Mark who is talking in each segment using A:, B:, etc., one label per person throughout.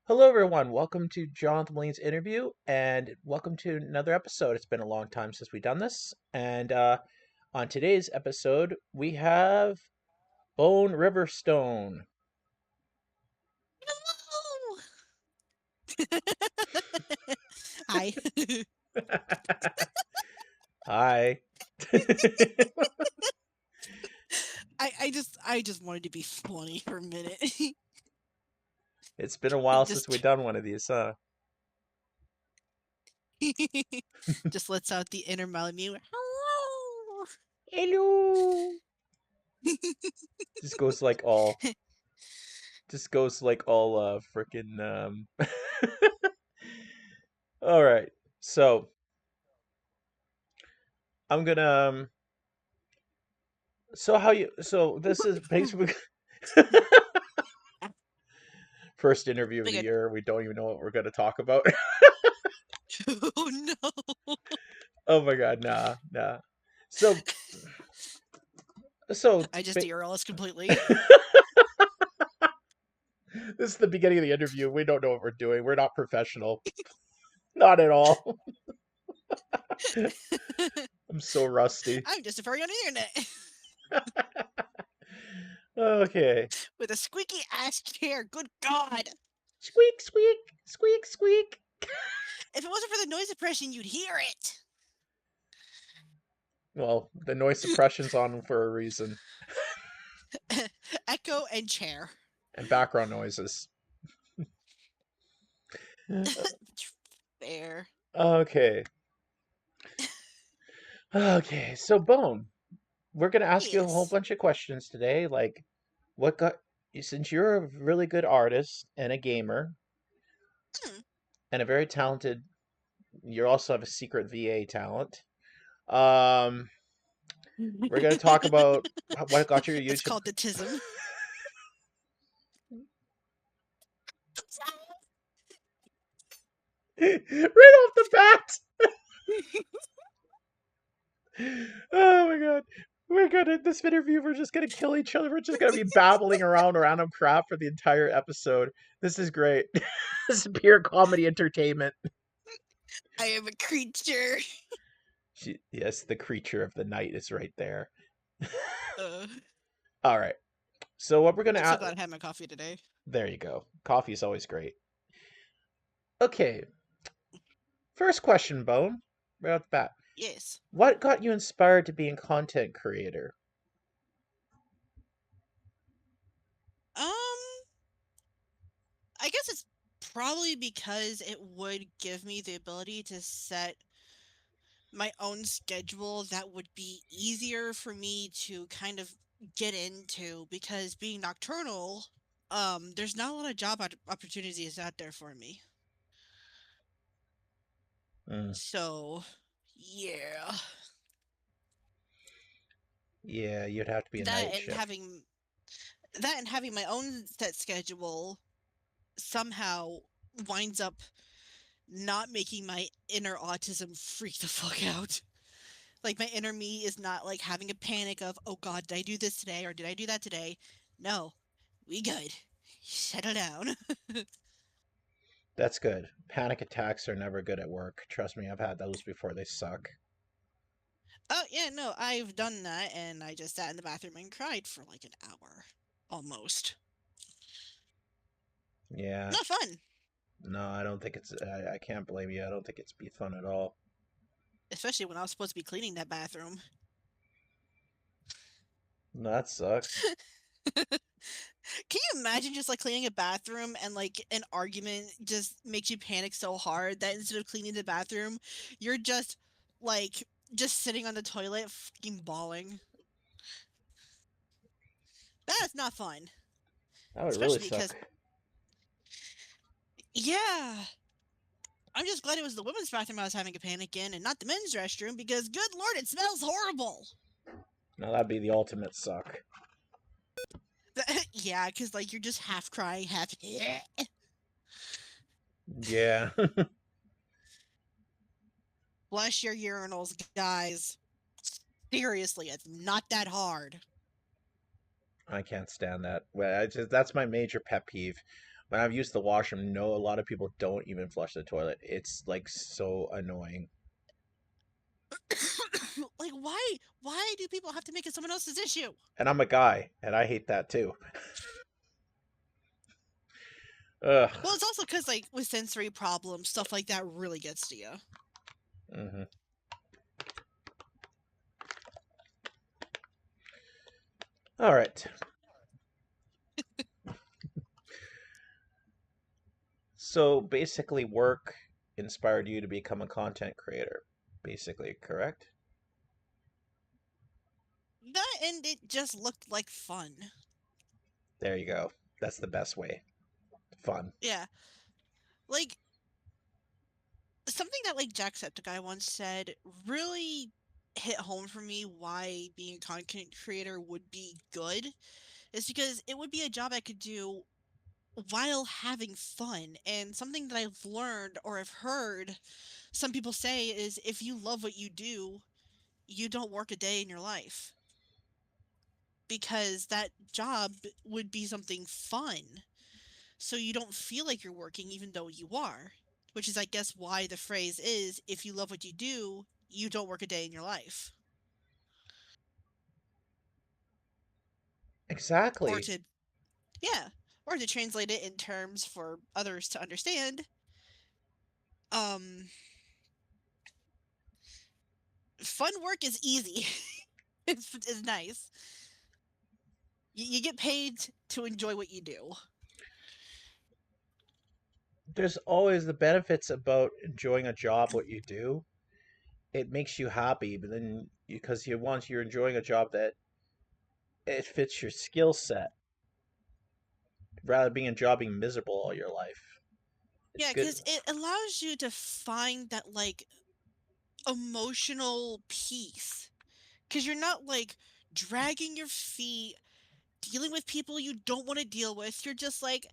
A: Hello, everyone. Welcome to Jonathon Moline's interview, and welcome to another episode. It's been a long time since we've done this, and on today's episode, we have BonePointRiverstone.
B: No! Hi.
A: Hi.
B: I just wanted to be funny for a minute.
A: It's been a while since we've
B: just
A: done one of these, huh?
B: just lets out the inner Malamute. Hello.
A: Hello. Just goes like all, just goes like all, freaking. All right. So I'm gonna. So how you? So this is basically. First interview of
B: We
A: the
B: got
A: year. We don't even know what we're going to talk about.
B: oh no.
A: Oh my god, nah. So, so
B: I just
A: ba-
B: derail us completely.
A: this is the beginning of the interview. We don't know what we're doing. We're not professional, not at all. I'm so rusty.
B: I'm just a furry on the internet
A: Okay,
B: with a squeaky ass chair. Good God!
A: squeak, squeak, squeak, squeak.
B: If it wasn't for the noise suppression, you'd hear
A: Well, the noise suppression's on for a reason,
B: it. Echo and chair.
A: and background noises.
B: Fair.
A: Okay, okay. So, Bone, we're gonna ask you a whole
B: Yes.
A: bunch of questions today, like what got since you're a really good artist and a gamer
B: Hmm.
A: and a very talented, you also have a secret VA talent. Um, we're gonna talk about what got your
B: It's
A: YouTube
B: called the tism.
A: right off the bat. Oh my god. We're gonna this interview. We're just gonna kill each other. We're just gonna be babbling around random crap for the entire episode. This is great. This is pure comedy entertainment.
B: I am a creature.
A: Yes, the creature of the night is right there.
B: Uh,
A: All right. So what we're gonna
B: I'm so
A: add?
B: glad I had my coffee today.
A: There you go. Coffee is always great. Okay. First question, Bone. Right off the bat.
B: Yes.
A: What got you inspired to be a content creator?
B: Um, I guess it's probably because it would give me the ability to set my own schedule that would be easier for me to kind of get into because being nocturnal, there's not a lot of opportunities out there for me.
A: Mm,
B: So, yeah.
A: yeah, you'd have to be a
B: That
A: night
B: and
A: shift.
B: having that and having my own set schedule somehow winds up not making my inner autism freak the fuck out. Like my inner me is not like having a panic of, oh God, did I do this today or did I do that today? No, we good. Settle down.
A: That's good. Panic attacks are never good at work. Trust me, I've had those before. They suck.
B: Oh yeah, no, I've done that and I just sat in the bathroom and cried for like an hour. Almost.
A: Yeah.
B: Not fun.
A: No, I don't think it's. I can't blame you. I don't think it's be fun at all.
B: Especially when I was supposed to be cleaning that bathroom.
A: No, that sucks.
B: Can you imagine just like cleaning a bathroom and like an argument just makes you panic so hard that instead of cleaning the bathroom, you're like just sitting on the toilet fucking bawling? That's not fun.
A: That would really
B: Especially because
A: suck.
B: yeah, I'm just glad it was the women's bathroom I was having a panic in and not the men's restroom because good lord, it smells horrible.
A: No, that'd be the ultimate suck.
B: Yeah, because like you're just half crying, half
A: Yeah.
B: flush your urinals, guys. Seriously, it's not that hard.
A: I can't stand that. Well, that's my major pet peeve. When I've used the washroom, no, a lot of people don't even flush the toilet. It's like so annoying.
B: Like, why do people have to make it someone else's issue?
A: And I'm a guy, and I hate that too. Ugh.
B: Well, it's also because, like, with sensory problems, stuff like that really gets to you.
A: Hmm. All right. So basically, work inspired you to become a content creator. Basically, correct?
B: That and it just looked like fun.
A: There you go. That's the best way. Fun.
B: Yeah. Like, something that, like, Jacksepticeye once said really hit home for me why being a content creator would be good is because it would be a job I could do while having fun. And something that I've learned or I've heard some people say is if you love what you do, you don't work a day in your life because that job would be something fun. So you don't feel like you're working even though you are, which is, I guess, why the phrase is if you love what you do, you don't work a day in your life. Or
A: Exactly.
B: to, yeah, or to translate it in terms for others to understand, um, fun work is easy. It's nice. You get paid to enjoy what you do.
A: There's always the benefits about enjoying a job, what you do. It makes you happy, but then because you once you're enjoying a job that it fits your skill set, rather being a job being miserable all your life. It's
B: Yeah,
A: good.
B: because it allows you to find that, like, emotional peace. Because you're not, like, dragging your feet, dealing with people you don't want to deal with. You're just like,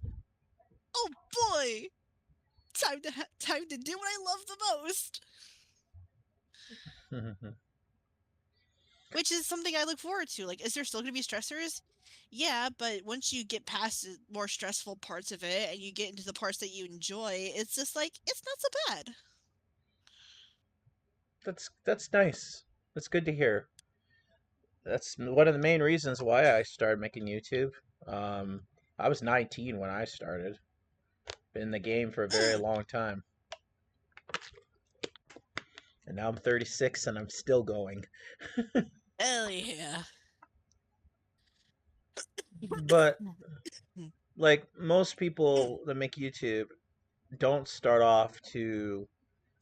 B: oh boy, time to do what I love the most. Which is something I look forward to. Like, is there still going to be stressors? Yeah, but once you get past the more stressful parts of it and you get into the parts that you enjoy, it's just like, it's not so bad.
A: That's nice. That's good to hear. That's one of the main reasons why I started making YouTube. Um, I was 19 when I started. Been in the game for a very
B: Mm,
A: long time, and now I'm 36 and I'm still going.
B: hell yeah.
A: But like most people that make YouTube don't start off to.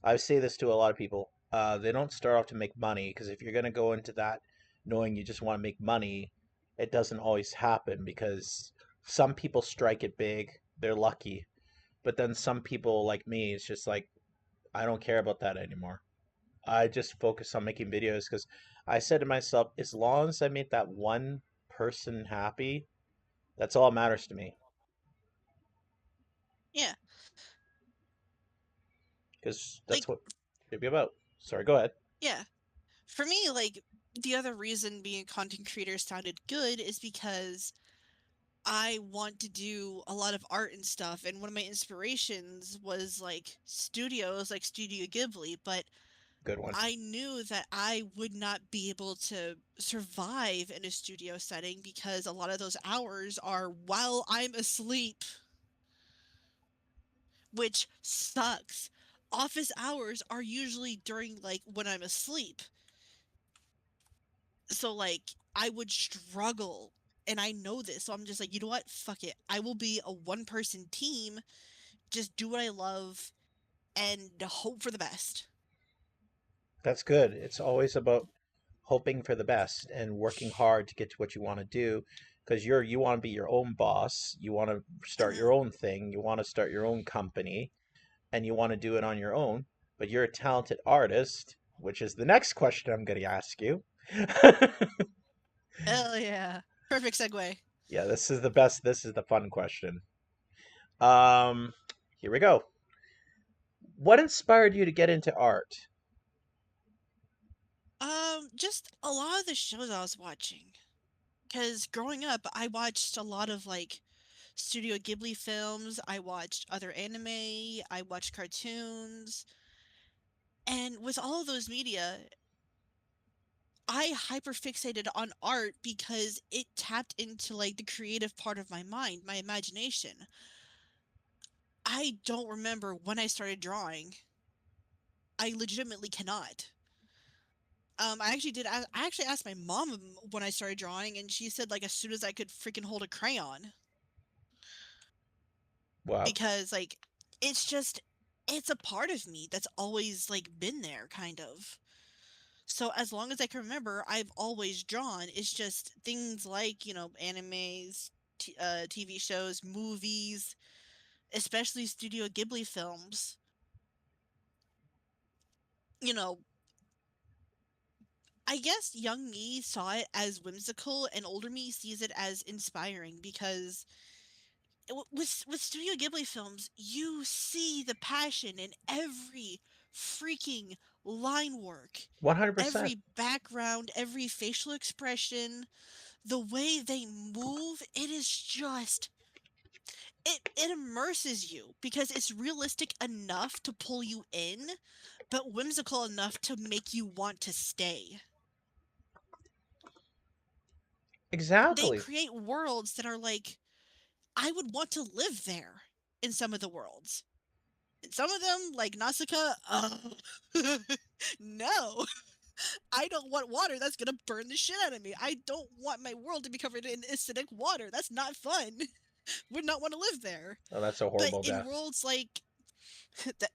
A: I say this to a lot of people. They don't start off to make money because if you're gonna go into that knowing you just want to make money, it doesn't always happen because some people strike it big. They're lucky. But then some people like me, it's just like I don't care about that anymore. I just focus on making videos because I said to myself, as long as I make that one person happy, that's all that matters to me.
B: Yeah.
A: Because
B: Like,
A: that's what it'd be about. Sorry, go ahead.
B: yeah. For me, like, the other reason being a content creator sounded good is because I want to do a lot of art and stuff, and one of my inspirations was like studios like Studio Ghibli, but
A: Good one.
B: I knew that I would not be able to survive in a studio setting because a lot of those hours are while I'm asleep, which sucks. Office hours are usually during, like, when I'm asleep. So, like, I would struggle, and I know this. So I'm just like, you know what? Fuck it. I will be a one person team, just do what I love and hope for the best.
A: That's good. It's always about hoping for the best and working hard to get to what you want to do because you want to be your own boss. You want to start
B: Hmm.
A: your own thing. You want to start your own company and you want to do it on your own, but you're a talented artist, which is the next question I'm going to ask you.
B: Hell yeah. Perfect segue.
A: Yeah, this is the best. This is the fun question. Um, Here we go. What inspired you to get into art?
B: Just a lot of the shows I was watching. Because growing up, I watched a lot of, like, Studio Ghibli films, I watched other anime, I watched cartoons, and with all of those media, I hyperfixated on art because it tapped into, like, the creative part of my mind, my imagination. I don't remember when I started drawing. I legitimately cannot. I actually asked my mom when I started drawing, and she said, like, as soon as I could freaking hold a crayon.
A: Wow.
B: Because, like, it's just it's a part of me that's always, like, been there, kind of. So, as long as I can remember, I've always drawn. It's just things like, animes, TV shows, movies, especially Studio Ghibli films. You know, I guess young me saw it as whimsical and older me sees it as inspiring because with Studio Ghibli films, you see the passion in every freaking line work,
A: 100%.
B: every background, every facial expression, the way they move. It is just it immerses you because it's realistic enough to pull you in, but whimsical enough to make you want to stay. They
A: Exactly.
B: create worlds that are like, I would want to live there in some of the worlds. And some of them, like Nausicaa, no. I don't want water that's gonna burn the shit out of me. I don't want my world to be covered in acidic water. That's not fun. Would not want to live there.
A: Oh, that's a
B: But
A: horrible
B: in
A: death.
B: worlds like that,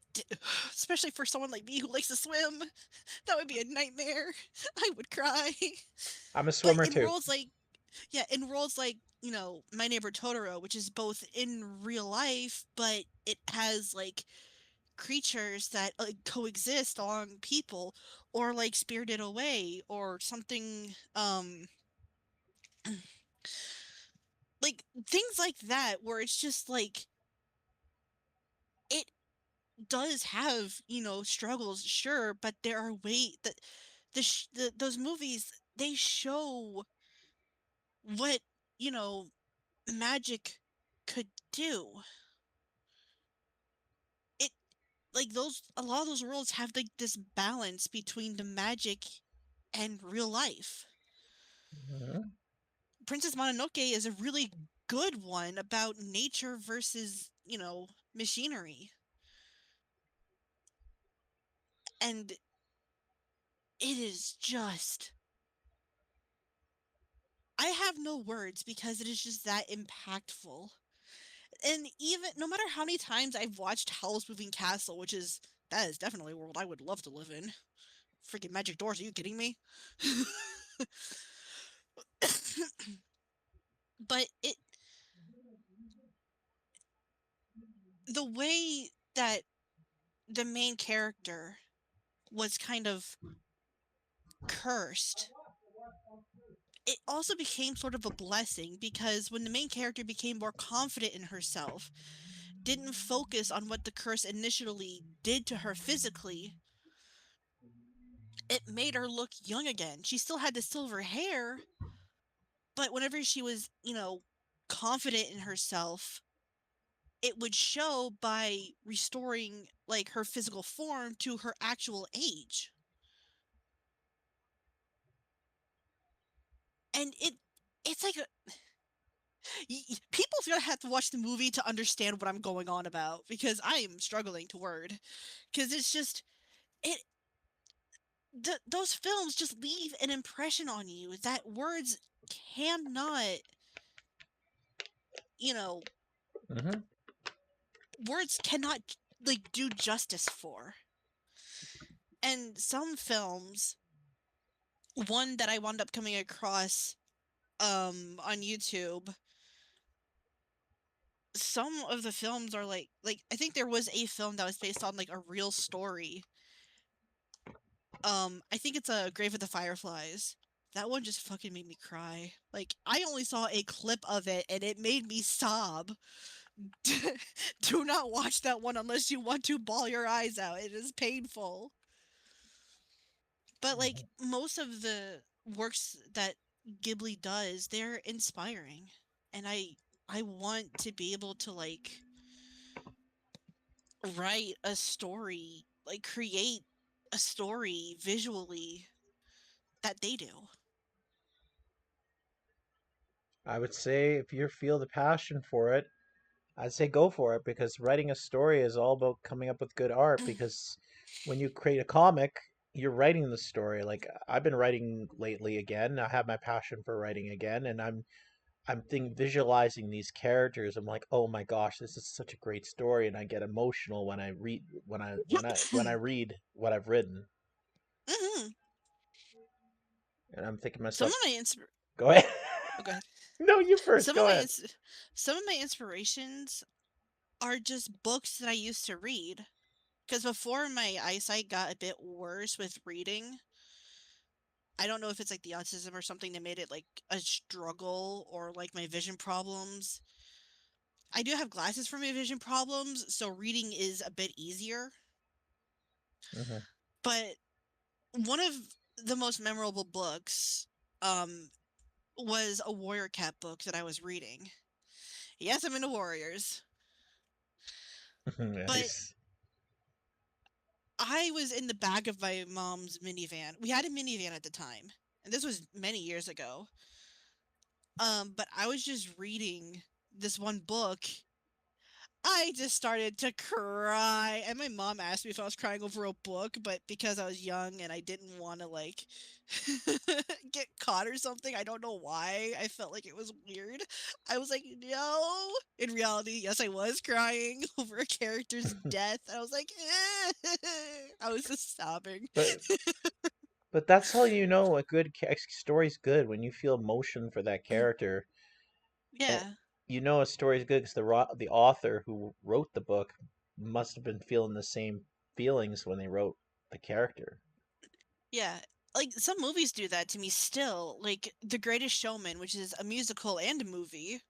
B: especially for someone like me who likes to swim, that would be a nightmare. I would cry.
A: I'm a
B: But
A: swimmer
B: in
A: too.
B: worlds like, yeah, in worlds like, My Neighbor Totoro, which is both in real life, but it has like creatures that coexist along people, or like Spirited Away or something, like things like that, where it's just like it does have, struggles, sure, but there are way that those movies, they show what, you know magic could do. It like those A lot of those worlds have like this balance between the magic and real life.
A: Mhm.
B: Princess Mononoke is a really good one about nature versus, machinery. And it is just, I have no words because it is just that impactful. And even no matter how many times I've watched Howl's Moving Castle, that is definitely a world I would love to live in. Freaking magic doors, are you kidding me? But the way that the main character was kind of cursed, it also became sort of a blessing because when the main character became more confident in herself, didn't focus on what the curse initially did to her physically, it made her look young again. She still had the silver hair, but whenever she was, confident in herself, it would show by restoring like her physical form to her actual age. And it's like people's gonna have to watch the movie to understand what I'm going on about because I am struggling to word. Because it's just it those films just leave an impression on you that words cannot, you know,
A: Mhm.
B: words cannot like do justice for. And some films, one that I wound up coming across on YouTube, some of the films are like I think there was a film that was based on like a real story. I think it's a Grave of the Fireflies. That one just fucking made me cry. Like I only saw a clip of it and it made me sob. Do not watch that one unless you want to bawl your eyes out. It is painful. But like most of the works that Ghibli does, they're inspiring. And I want to be able to like write a story, like create a story visually that they do.
A: I would say if you feel the passion for it, I'd say go for it because writing a story is all about coming up with good art. Because when you create a comic, you're writing the story. Like I've been writing lately again. I have my passion for writing again, and I'm visualizing these characters. I'm like, oh my gosh, this is such a great story, and I get emotional when I read when I read what I've written,
B: Hmm.
A: and I'm thinking to
B: Some
A: myself,
B: of my insp-
A: go ahead.
B: oh, go ahead.
A: No, you first.
B: Some of
A: Go
B: my
A: ahead.
B: ins- some of my inspirations are just books that I used to read. Because before my eyesight got a bit worse with reading, I don't know if it's like the autism or something that made it like a struggle or like my vision problems. I do have glasses for my vision problems, so reading is a bit easier.
A: Hmm.
B: But one of the most memorable books um, was a Warrior Cat book that I was reading. Yes, I'm into warriors. But
A: Nice.
B: I was in the back of my mom's minivan. We had a minivan at the time, and this was many years ago. But I was just reading this one book. I just started to cry, and my mom asked me if I was crying over a book, but because I was young and I didn't want to like get caught or something, I don't know why. I felt like it was weird. I was like, no. In reality, yes, I was crying over a character's death. I was like, I was just sobbing.
A: But that's how you know a good story's good when you feel emotion for that character, and
B: Yeah,
A: you know a story's good because the author who wrote the book must have been feeling the same feelings when they wrote the character.
B: yeah. Like some movies do that to me still. Like The Greatest Showman, which is a musical and a movie.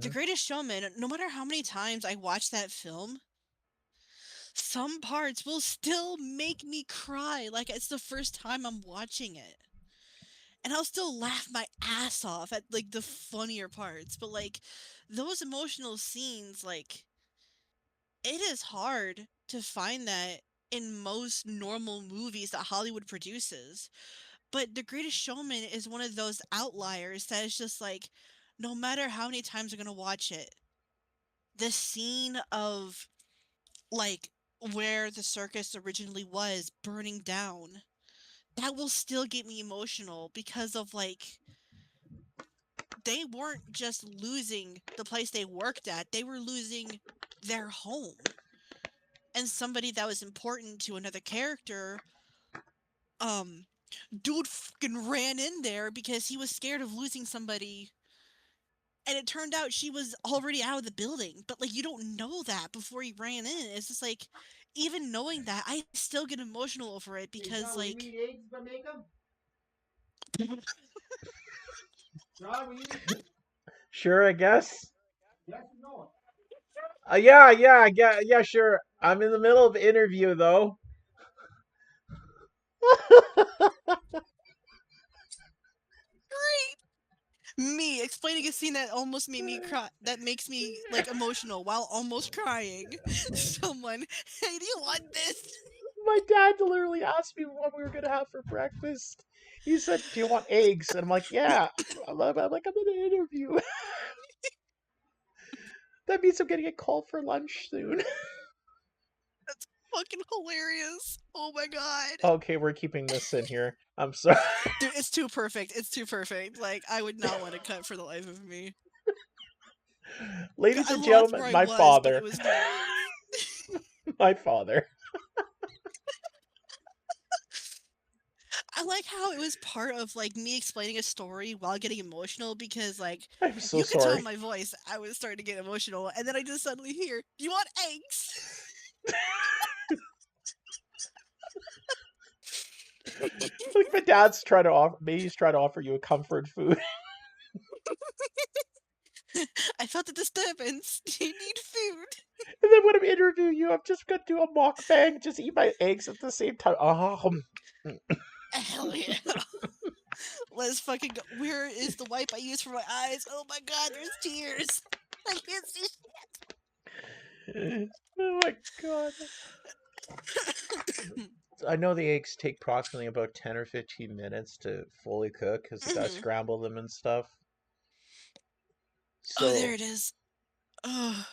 B: The
A: Hmm.
B: Greatest Showman, no matter how many times I watch that film, some parts will still make me cry like it's the first time I'm watching it. And I'll still laugh my ass off at like the funnier parts, but like those emotional scenes, like it is hard to find that in most normal movies that Hollywood produces. But The Greatest Showman is one of those outliers that is just like, no matter how many times I'm gonna watch it, the scene of like where the circus originally was burning down, that will still get me emotional because of like they weren't just losing the place they worked at, they were losing their home. And somebody that was important to another character, um, dude fucking ran in there because he was scared of losing somebody. And it turned out she was already out of the building. But like you don't know that before he ran in. It's just like even knowing that, I still get emotional over it
C: Hey,
B: because
C: John, will you
B: like
C: eat eggs if I make them? John, will you eat?
A: Sure, I guess.
C: Yes or no?
A: Yeah, sure. I'm in the middle of an interview though.
B: me explaining a scene that almost made me cry, that makes me like emotional while almost crying. Someone, hey, do you want this?
A: My dad literally asked me what we were gonna have for breakfast. He said, "Do you want eggs?" And I'm like, "Yeah." I'm like, "I'm in an interview." That means I'm gonna get called for lunch soon.
B: That's fucking hilarious. Oh my god.
A: Okay, we're keeping this in here. I'm sorry.
B: Dude, it's too perfect. It's too perfect. Like, I would not want to cut for the life of me.
A: Ladies
B: I
A: and
B: lost
A: gentlemen,
B: where I
A: my
B: was, but it
A: father.
B: was hilarious.
A: My father.
B: I like how it was part of like me explaining a story while getting emotional because like
A: I'm so
B: you could tell in
A: sorry.
B: my voice I was starting to get emotional and then I just suddenly hear, "Do you want eggs?"
A: Like my dad's trying to offer, maybe he's trying to offer you a comfort food.
B: I felt a disturbance. Do you need food?
A: And then when I'm interviewing you, I'm just gonna do a mukbang, just eat my eggs at the same time. Oh,
B: Hell yeah. Let's fucking go. Where is the wipe I use for my eyes? Oh my god, there's tears. I can't see
A: Oh my god. I know the eggs take approximately about 10 or 15 minutes to fully cook because you gotta
B: shit.
A: scramble them and stuff.
B: Oh, there
A: So,
B: it is. Oh.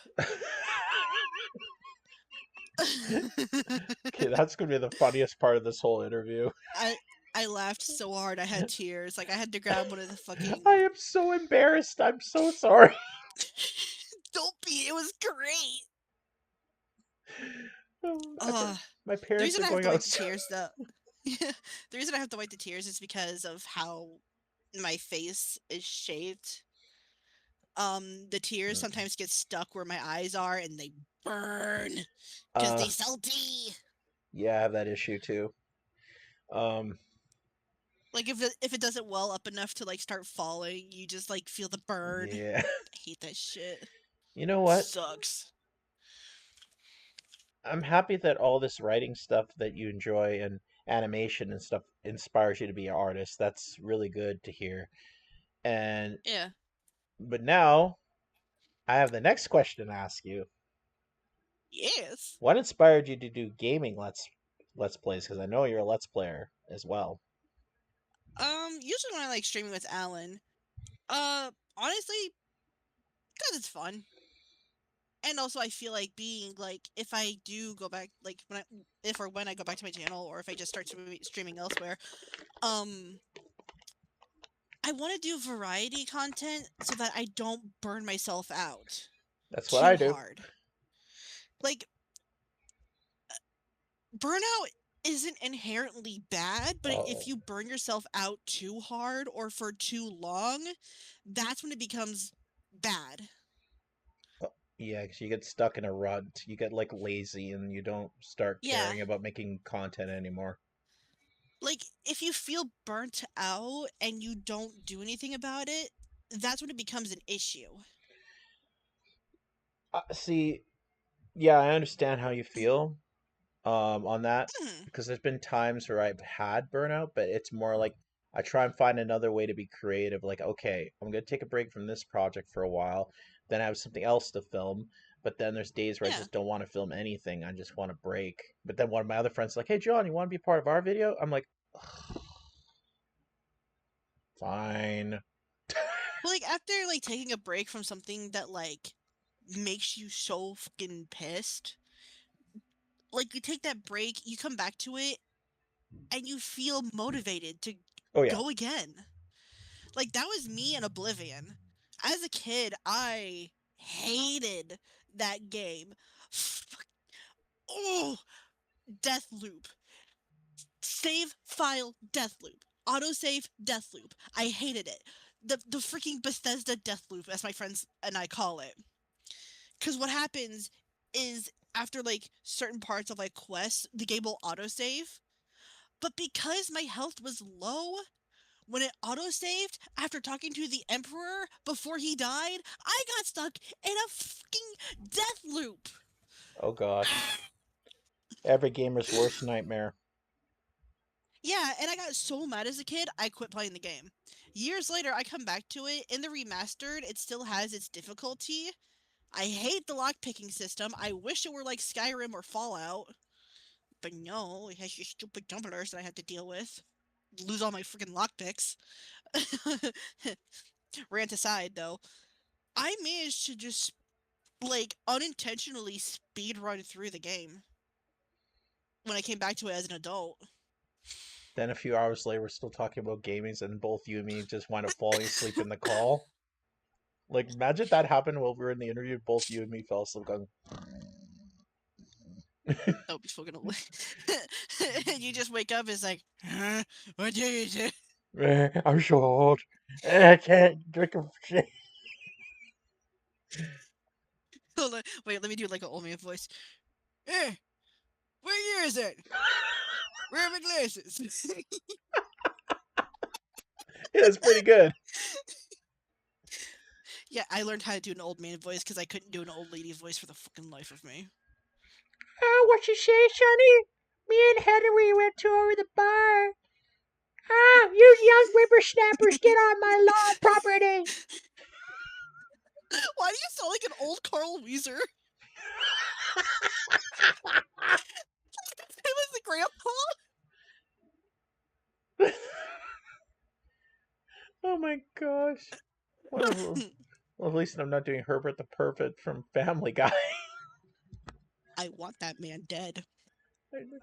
A: okay, that's gonna be the funniest part of this whole interview.
B: I I laughed so hard I had tears. Like I had to grab one of the
A: I
B: fucking.
A: am so embarrassed. I'm so sorry.
B: Don't be. It was great.
A: I, my
B: The
A: parents
B: reason
A: are
B: I have
A: going
B: to wipe the
A: outside.
B: tears, though, the reason I have to wipe the tears is because of how my face is shaped. The tears sometimes get stuck where my eyes are, and they burn because
A: Uh,
B: they salty.
A: yeah, I have that issue too. Um,
B: Like if it doesn't well up enough to like start falling, you just like feel the burn.
A: yeah.
B: I hate that shit.
A: You know what?
B: Sucks.
A: I'm happy that all this writing stuff that you enjoy and animation and stuff inspires you to be an artist. That's really good to hear. And
B: Yeah.
A: but now I have the next question to ask you.
B: Yes.
A: What inspired you to do gaming let's plays? Because I know you're a let's player as well.
B: Usually when I like streaming with Alan, honestly, because it's fun. And also I feel like being like if I do go back like when I if or when I go back to my channel or if I just start streaming elsewhere, um I want to do variety content so that I don't burn myself out
A: That's what I
B: too
A: do.
B: hard. Like burnout isn't inherently bad, but if
A: Oh,
B: you burn yourself out too hard or for too long, that's when it becomes bad.
A: yeah, because you get stuck in a rut. You get like lazy and you don't start
B: Yeah.
A: caring about making content anymore.
B: Like if you feel burnt out and you don't do anything about it, that's when it becomes an issue.
A: See, yeah, I understand how you feel on that
B: Hmm.
A: because there's been times where I've had burnout, but it's more like I try and find another way to be creative. Like, okay, I'm gonna take a break from this project for a while, then I have something else to film. But then there's days where I
B: Yeah.
A: just don't want to film anything. I just want to break. But then one of my other friends is like, "Hey, John, you want to be part of our video?" I'm like, "Fine."
B: Well, like after like taking a break from something that like makes you so fucking pissed, like you take that break, you come back to it, and you feel motivated to
A: Oh yeah.
B: go again. Like that was me in Oblivion. As a kid, I hated that game. Oh, death loop. Save file death loop. Autosave death loop. I hated it. The freaking Bethesda death loop, as my friends and I call it. Cause what happens is after like certain parts of like quests, the game will autosave. But because my health was low, when it autosaved after talking to the Emperor before he died, I got stuck in a fucking death loop.
A: Oh gosh. Every gamer's worst nightmare.
B: Yeah, and I got so mad as a kid, I quit playing the game. Years later, I come back to it. In the remastered, it still has its difficulty. I hate the lockpicking system. I wish it were like Skyrim or Fallout. But no, it has your stupid tumblers that I have to deal with. Lose all my freaking lockpicks. Rant aside, though, I managed to just like unintentionally speed run through the game when I came back to it as an adult.
A: Then a few hours later, we're still talking about gamings, and both you and me just wind up falling asleep in the call. Like, imagine that happened while we were in the interview. Both you and me fell asleep going,
B: That would be fucking hilarious. And you just wake up, it's like, huh? What day is it?
A: I'm so old. I can't drink a shit.
B: Hold on. Wait, let me do like an old man voice. Hey, what year is it? Where are my glasses?
A: Yeah, it's pretty good.
B: Yeah, I learned how to do an old man voice because I couldn't do an old lady voice for the fucking life of me.
A: Oh, what you say, Sonny? Me and Henry went to over the bar. Ah, you young whippersnappers, get on my lawn property!
B: Why do you sound like an old Carl Weezer? He was the grandpa.
A: Oh my gosh. Well, at least I'm not doing Herbert the Perfect from Family Guy.
B: I want that man dead.
A: I know.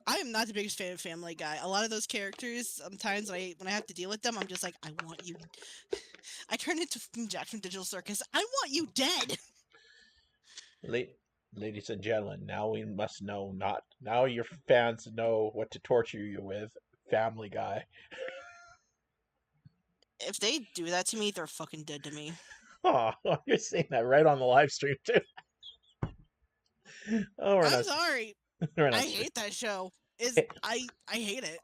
B: I am not the biggest fan of Family Guy. A lot of those characters, sometimes when I have to deal with them, I'm just like, I want you. I turn into Jack from Digital Circus. I want you dead.
A: Ladies and gentlemen, now we must know not. Now your fans know what to torture you with. Family Guy.
B: If they do that to me, they're fucking dead to me.
A: Oh, you're saying that right on the live stream too. Oh, we're
B: I'm
A: not.
B: sorry.
A: We're
B: I
A: not.
B: hate that show. I hate it.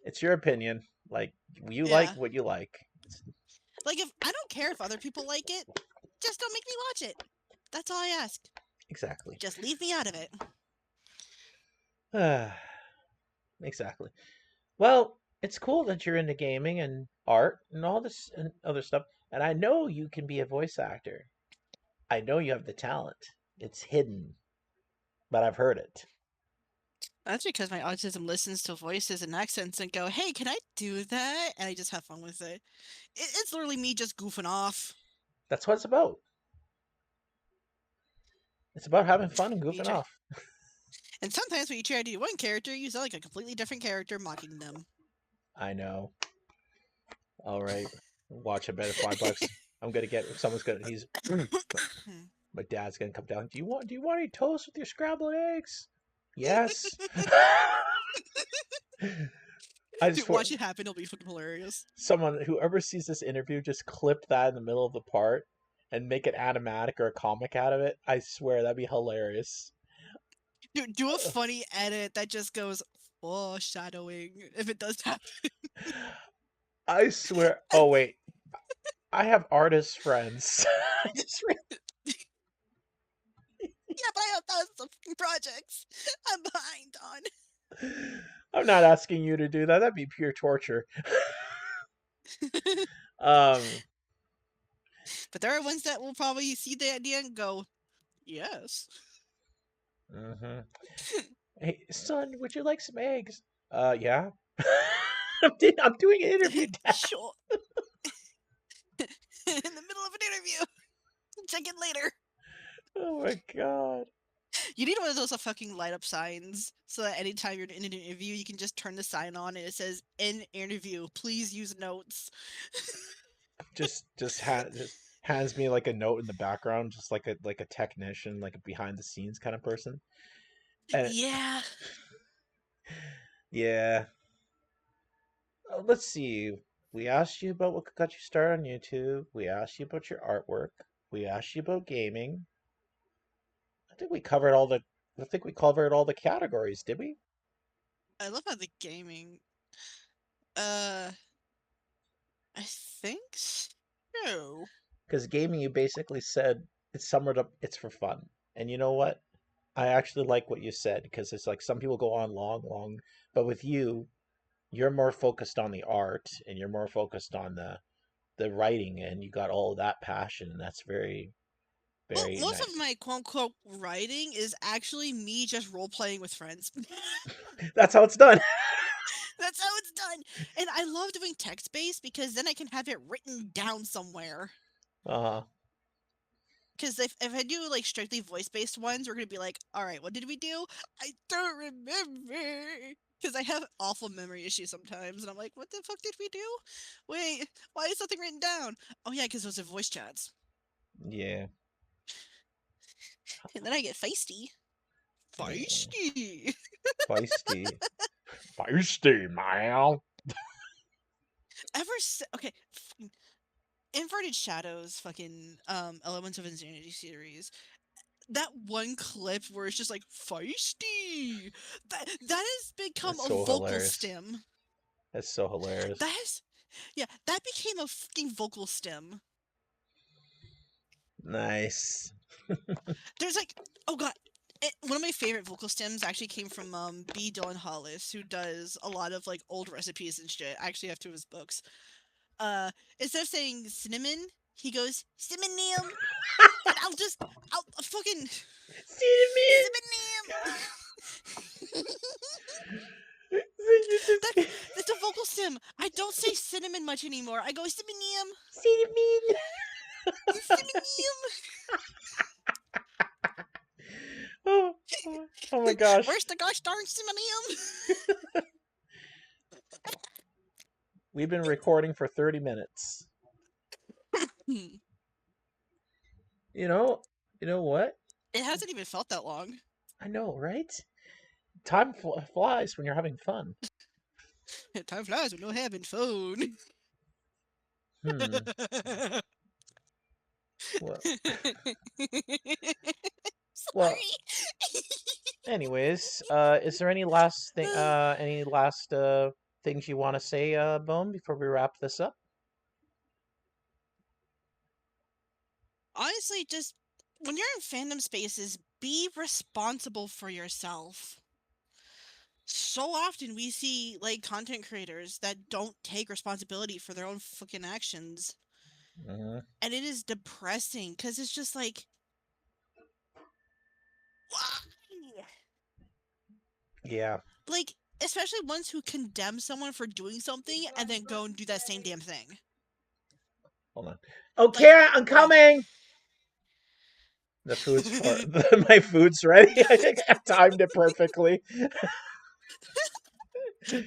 A: It's your opinion. Like you like
B: Yeah.
A: what you like.
B: Like if I don't care if other people like it, just don't make me watch it. That's all I ask.
A: Exactly.
B: Just leave me out of it.
A: Exactly. Well, it's cool that you're into gaming and art and all this and other stuff. And I know you can be a voice actor. I know you have the talent. It's hidden, but I've heard it.
B: That's because my autism listens to voices and accents and go, "Hey, can I do that?" And I just have fun with it. It's literally me just goofing off.
A: That's what it's about. It's about having fun and
B: You
A: goofing
B: try,
A: off.
B: and sometimes when you try to do one character, you sound like a completely different character mocking them.
A: I know. All right. Watch, I bet $5. I'm gonna get someone's gonna he's my dad's gonna come down. Do you want any toast with your scrambled eggs? Yes. I just
B: Dude,
A: for
B: watch it happen. It'll be fucking hilarious.
A: someone whoever sees this interview just clip that in the middle of the part and make an animatic or a comic out of it. I swear that'd be hilarious.
B: Dude, do a funny edit that just goes foreshadowing if it does happen.
A: I swear. Oh wait, I have artist friends. I just
B: Yeah, but I have thousands of projects I'm behind
A: I'm not asking you to do that. That'd be pure torture.
B: on.
A: Um,
B: But there are ones that will probably see the idea and go, yes.
A: mhm. Hey, son, would you like some eggs? Yeah. I'm doing an interview, Dad.
B: Sure. In the middle of an interview. Check in later.
A: Oh my god.
B: You need one of those fucking light up signs so that anytime you're in an interview, you can just turn the sign on and it says, "In interview, please use notes."
A: Just hands me like a note in the background, just like a technician, like a behind the scenes kind of person. And
B: Yeah.
A: yeah. Let's see. We asked you about what got you started on YouTube. We asked you about your artwork. We asked you about gaming. I think we covered all the. I think we covered all the categories, did we?
B: I love how the gaming. Uh, I think so.
A: Because gaming, you basically said it's summed up. It's for fun, and you know what? I actually like what you said because it's like some people go on long, long, but with you, you're more focused on the art and you're more focused on the writing, and you got all of that passion, and that's very,
B: Well,
A: very
B: most of
A: nice.
B: my quote unquote writing is actually me just role playing with friends.
A: That's how it's done.
B: That's how it's done. And I love doing text based because then I can have it written down somewhere.
A: Uh,
B: Because if I do like strictly voice based ones, we're gonna be like, all right, what did we do? I don't remember. Because I have awful memory issues sometimes, and I'm like, what the fuck did we do? Wait, why is nothing written down? Oh yeah, because those are voice chats.
A: yeah.
B: And then I get feisty.
A: Yeah.
B: Feisty.
A: Feisty. Feisty, man.
B: Okay, Inverted Shadows, fucking Elements of Insanity series. That one clip where it's just like feisty. That has become
A: That's
B: a
A: so
B: vocal
A: hilarious.
B: stem.
A: That's so hilarious.
B: That has, yeah, that became a fucking vocal stem.
A: Nice.
B: There's like, oh god, One of my favorite vocal stems actually came from B. Dylan Hollis, who does a lot of like old recipes and shit. I actually have two of his books. Instead of saying cinnamon, he goes cinnamon, and I'll fucking
A: Cinnamon.
B: cinnamon.
A: So you just
B: That's a vocal stem. I don't say cinnamon much anymore. I go cinnamon,
A: cinnamon.
B: cinnamon.
A: Oh, oh my gosh.
B: Where's the gosh darn cinnamon?
A: We've been recording for 30 minutes.
B: Hmm.
A: You know what?
B: It hasn't even felt that long.
A: I know, right? Time flies when you're having fun.
B: Time flies when you're having fun.
A: Hmm. Well, well.
B: Sorry.
A: Anyways, is there any last things you want to say, Bone, before we wrap this up?
B: Honestly, just when you're in fandom spaces, be responsible for yourself. So often we see like content creators that don't take responsibility for their own fucking actions.
A: Mm-hmm.
B: And it is depressing because it's just like, why?
A: Yeah.
B: Like, especially ones who condemn someone for doing something and then go and do that same damn thing.
A: Hold on. Okay,
B: Like,
A: I'm coming. The food's for my food's ready. I think I timed it perfectly.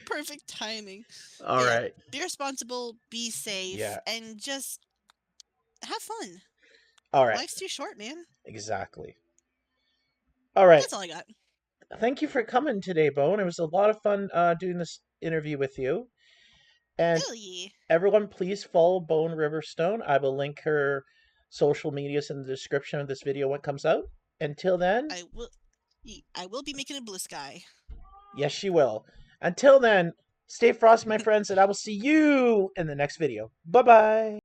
B: perfect timing.
A: All
B: But yeah,
A: right.
B: be responsible, be safe,
A: Yeah.
B: and just have fun.
A: All right.
B: Life's too short, man.
A: Exactly. All right.
B: That's all I got.
A: Thank you for coming today, Bone. It was a lot of fun doing this interview with you. And
B: Hell yeah.
A: everyone, please follow Bone Riverstone. I will link her social medias in the description of this video when it comes out. Until then,
B: I will be making a blue sky.
A: yes, she will. Until then, stay frosty, my friends, and I will see you in the next video. Bye bye.